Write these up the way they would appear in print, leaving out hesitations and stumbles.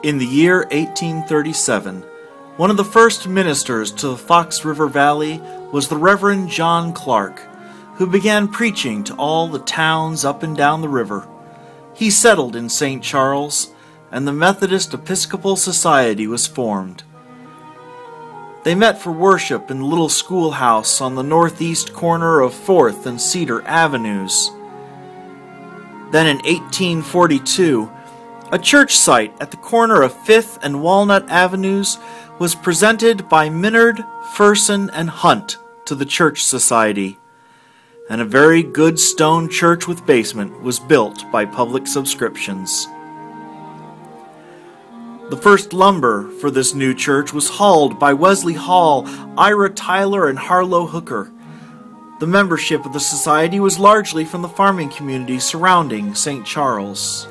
In the year 1837, one of the first ministers to the Fox River Valley was the Reverend John Clark, who began preaching to all the towns up and down the river. He settled in St. Charles, and the Methodist Episcopal Society was formed. They met for worship in the little schoolhouse on the northeast corner of 4th and Cedar Avenues. Then in 1842, a church site at the corner of 5th and Walnut Avenues was presented by Minard, Ferson, and Hunt to the Church Society, and a very good stone church with basement was built by public subscriptions. The first lumber for this new church was hauled by Wesley Hall, Ira Tyler, and Harlow Hooker. The membership of the society was largely from the farming community surrounding St. Charles.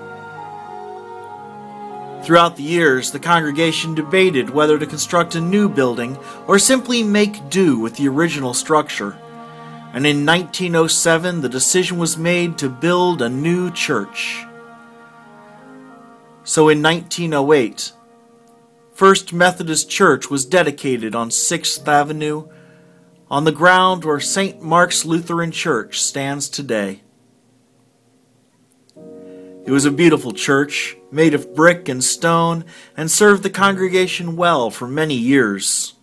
Throughout the years, the congregation debated whether to construct a new building or simply make do with the original structure. And in 1907, the decision was made to build a new church. So in 1908, First Methodist Church was dedicated on 6th Avenue, on the ground where St. Mark's Lutheran Church stands today. It was a beautiful church, made of brick and stone, and served the congregation well for many years.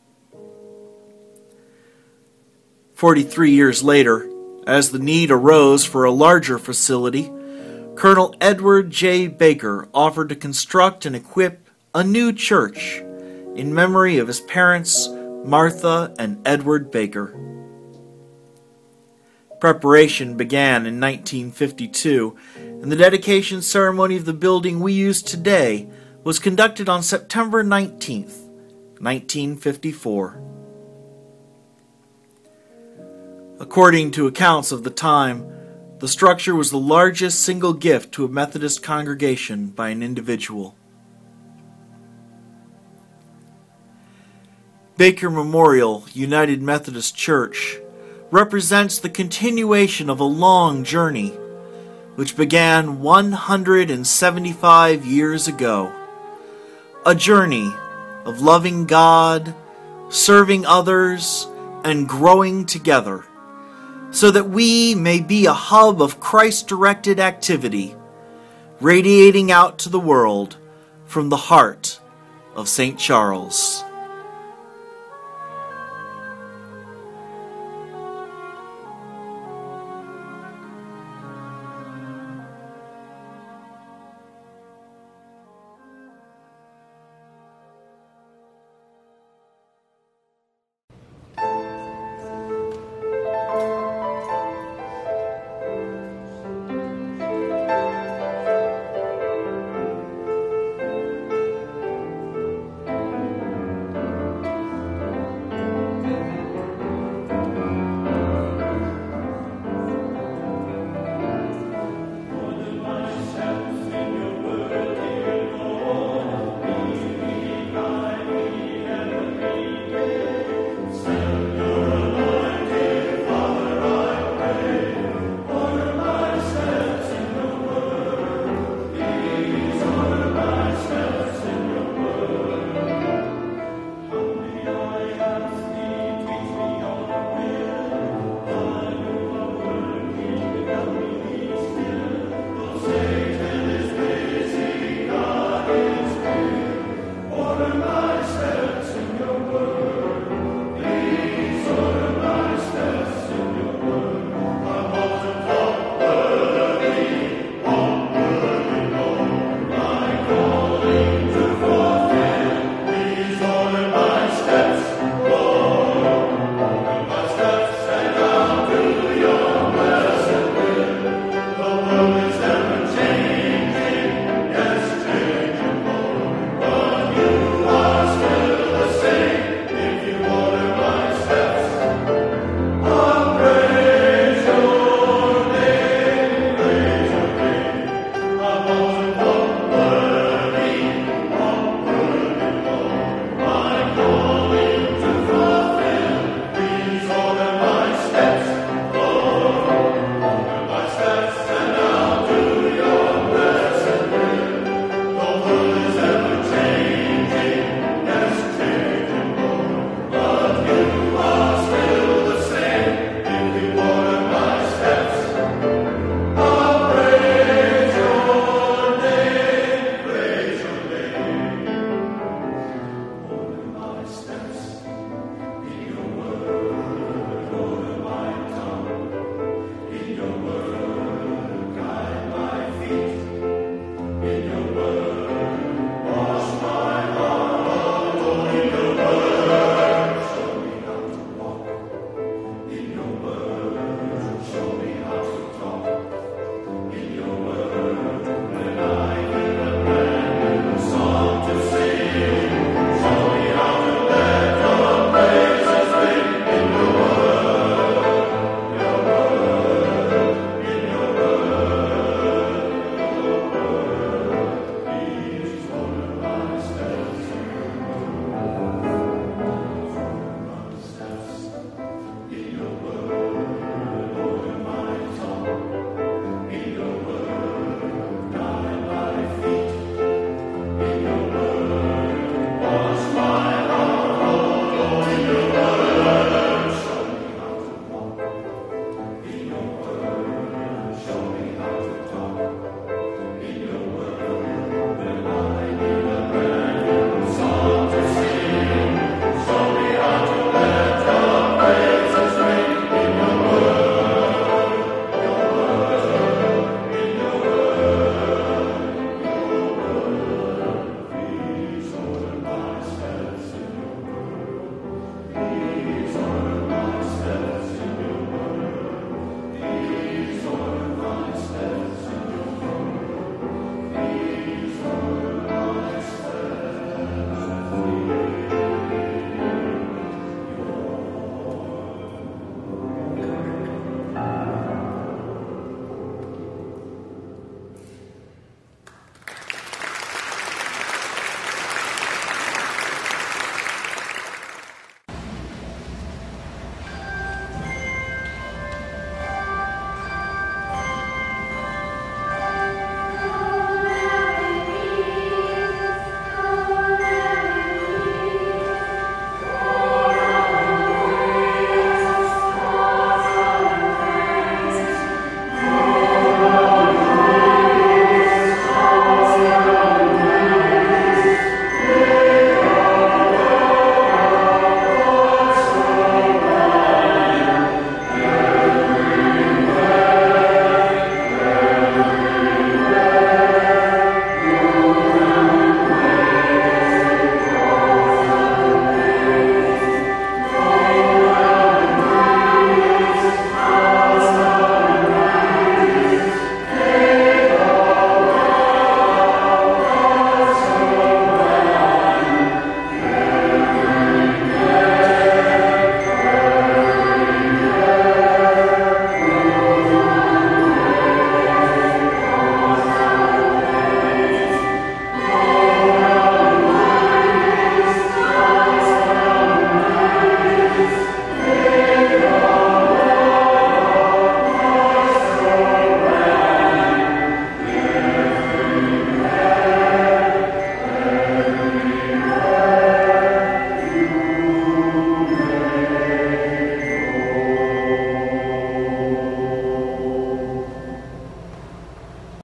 43 years later, as the need arose for a larger facility, Colonel Edward J. Baker offered to construct and equip a new church in memory of his parents, Martha and Edward Baker. Preparation began in 1952, and the dedication ceremony of the building we use today was conducted on September 19th, 1954. According to accounts of the time, the structure was the largest single gift to a Methodist congregation by an individual. Baker Memorial United Methodist Church represents the continuation of a long journey which began 175 years ago. A journey of loving God, serving others, and growing together, so that we may be a hub of Christ-directed activity, radiating out to the world from the heart of St. Charles.